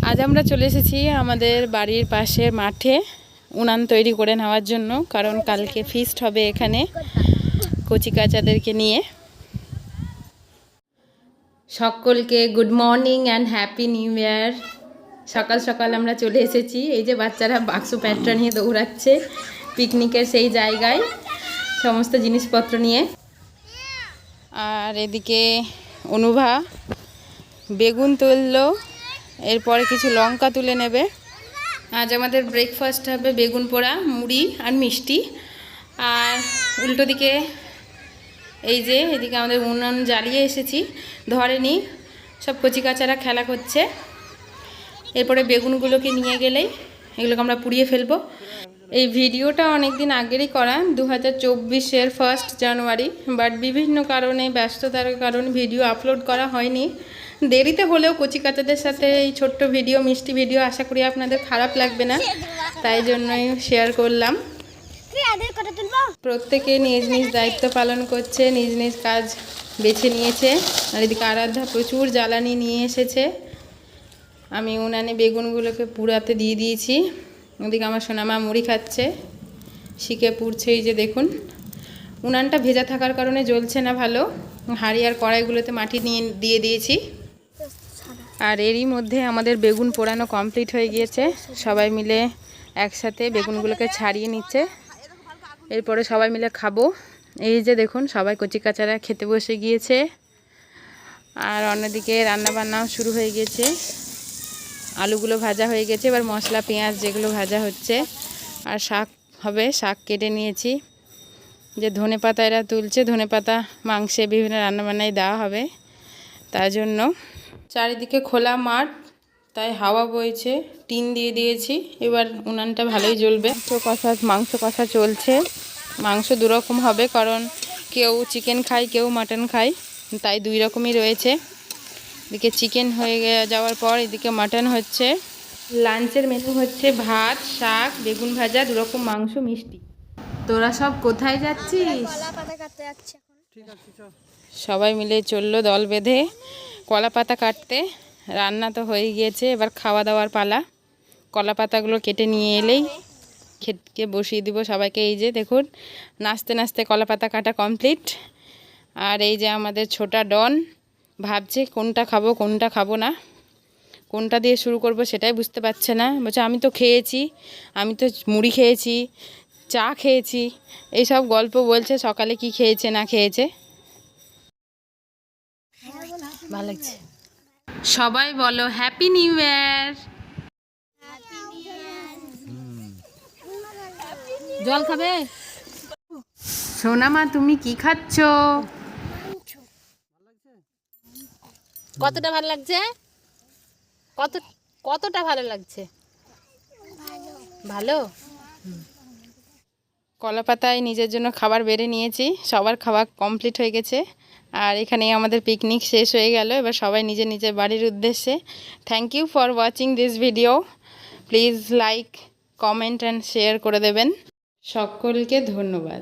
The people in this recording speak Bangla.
আজ আমরা চলে এসেছি আমাদের বাড়ির পাশে মাঠে উনান তৈরি করে নেওয়ার জন্য, কারণ কালকে ফিস্ট হবে এখানে কচিকাচাদেরকে নিয়ে। সকলকে good morning and happy new year. সকাল সকাল আমরা চলে এসেছি। এই যে বাচ্চারা বাক্স প্যাটরা নিয়ে দৌড়াচ্ছে পিকনিকের সেই জায়গায় সমস্ত জিনিসপত্র নিয়ে। আর এদিকে অনুভা বেগুন তুললো, এরপরে কিছু লঙ্কা তুলে নেবে। আজ আমাদের ব্রেকফাস্ট হবে বেগুন পোড়া, মুড়ি আর মিষ্টি। আর উল্টো দিকে এই যে এদিকে আমাদের উনুন জ্বালিয়ে এসেছি, ধরেনি, সব কচিকাচারা খেলা করছে। এরপরে বেগুনগুলোকে নিয়ে গেলেই এগুলোকে আমরা পুড়িয়ে ফেলবো। এই ভিডিওটা অনেক দিন আগেরই করা, 2024-এর 1 জানুয়ারি, বাট বিভিন্ন কারণে, ব্যস্ততার কারণে ভিডিও আপলোড করা হয়নি। দেরিতে হলেও কচিকাচাদের সাথে এই ছোট্ট ভিডিও, মিষ্টি ভিডিও, আশা করি আপনাদের খারাপ লাগবে না, তাই জন্যই শেয়ার করলাম। প্রত্যেকে নিজ নিজ দায়িত্ব পালন করছে, নিজ নিজ কাজ বেছে নিয়েছে। আর এদিকে আরাধ্যা প্রচুর জ্বালানি নিয়ে এসেছে। আমি উনানে বেগুনগুলোকে পুড়াতে দিয়ে দিয়েছি। ওদিকে আমার সোনামা মুড়ি খাচ্ছে, শিখে পুড়ছে। এই যে দেখুন, উনানটা ভেজা থাকার কারণে জ্বলছে না ভালো। হাঁড়ি আর কড়াইগুলোতে মাটি নিয়ে দিয়ে দিয়েছি। আর এরই মধ্যে আমাদের বেগুন পোড়ানো কমপ্লিট হয়ে গিয়েছে। সবাই মিলে একসাথে বেগুনগুলোকে ছাড়িয়ে নিচ্ছে, এরপরে সবাই মিলে খাবো। এই যে দেখুন, সবাই কচিকাচারা খেতে বসে গিয়েছে। আর অন্যদিকে রান্নাবান্নাও শুরু হয়ে গিয়েছে। আলুগুলো ভাজা হয়ে গেছে, এবার মশলা পেঁয়াজ যেগুলো ভাজা হচ্ছে। আর শাক হবে, শাক কেটে নিয়েছি। যে ধনেপাতা এরা তুলছে, ধনেপাতা মাংসে বিভিন্ন রান্নাবান্নায় দেওয়া হবে, তার জন্য। চারিদিকে খোলা মাঠ, তাই হাওয়া বইছে। টিন দিয়ে দিয়েছি, এবার উনানটা ভালোই জ্বলবে। মাংস কষা চলছে। মাংস দুরকম হবে, কারণ কেউ চিকেন খায়, কেউ মাটন খায়, তাই দুই রকমই রয়েছে। এদিকে চিকেন হয়ে যাওয়ার পর এদিকে মাটন হচ্ছে। লাঞ্চের মেনু হচ্ছে ভাত, শাক, বেগুন ভাজা, দুরকম মাংস, মিষ্টি। তোরা সব কোথায় যাচ্ছিস? সবাই মিলে চললো দল বেঁধে কলা পাতা কাটতে। রান্না তো হয়ে গিয়েছে, এবার খাওয়া দাওয়ার পালা। কলা পাতাগুলো কেটে নিয়ে এলেই খেতে বসিয়ে দিব সবাইকে। এই যে দেখুন, নাচতে নাচতে কলা পাতা কাটা কমপ্লিট। আর এই যে আমাদের ছোটা ডন ভাবছে কোনটা খাবো কোনটা খাবো না, কোনটা দিয়ে শুরু করব সেটাই বুঝতে পারছে না। বলছে আমি তো খেয়েছি, আমি তো মুড়ি খেয়েছি, চা খেয়েছি, এইসব গল্প বলছে। সকালে কি খেয়েছে না খেয়েছে। ভালো লাগছে। সবাই বলো হ্যাপি নিউ ইয়ার। জল খাবে? সোনামা তুমি কি খাচ্ছ? কতটা ভালো লাগছে? কতটা ভালো লাগছে? ভালো। কলা পাতায় নিজের জন্য খাবার বেড়ে নিয়েছি, সবার খাওয়া কমপ্লিট হয়ে গেছে। আর এখানেই আমাদের পিকনিক শেষ হয়ে গেল। এবার সবাই নিজের নিজের বাড়ির উদ্দেশ্যে। Thank you for watching this video. Please like, comment and share করে দেবেন। সকলকে ধন্যবাদ।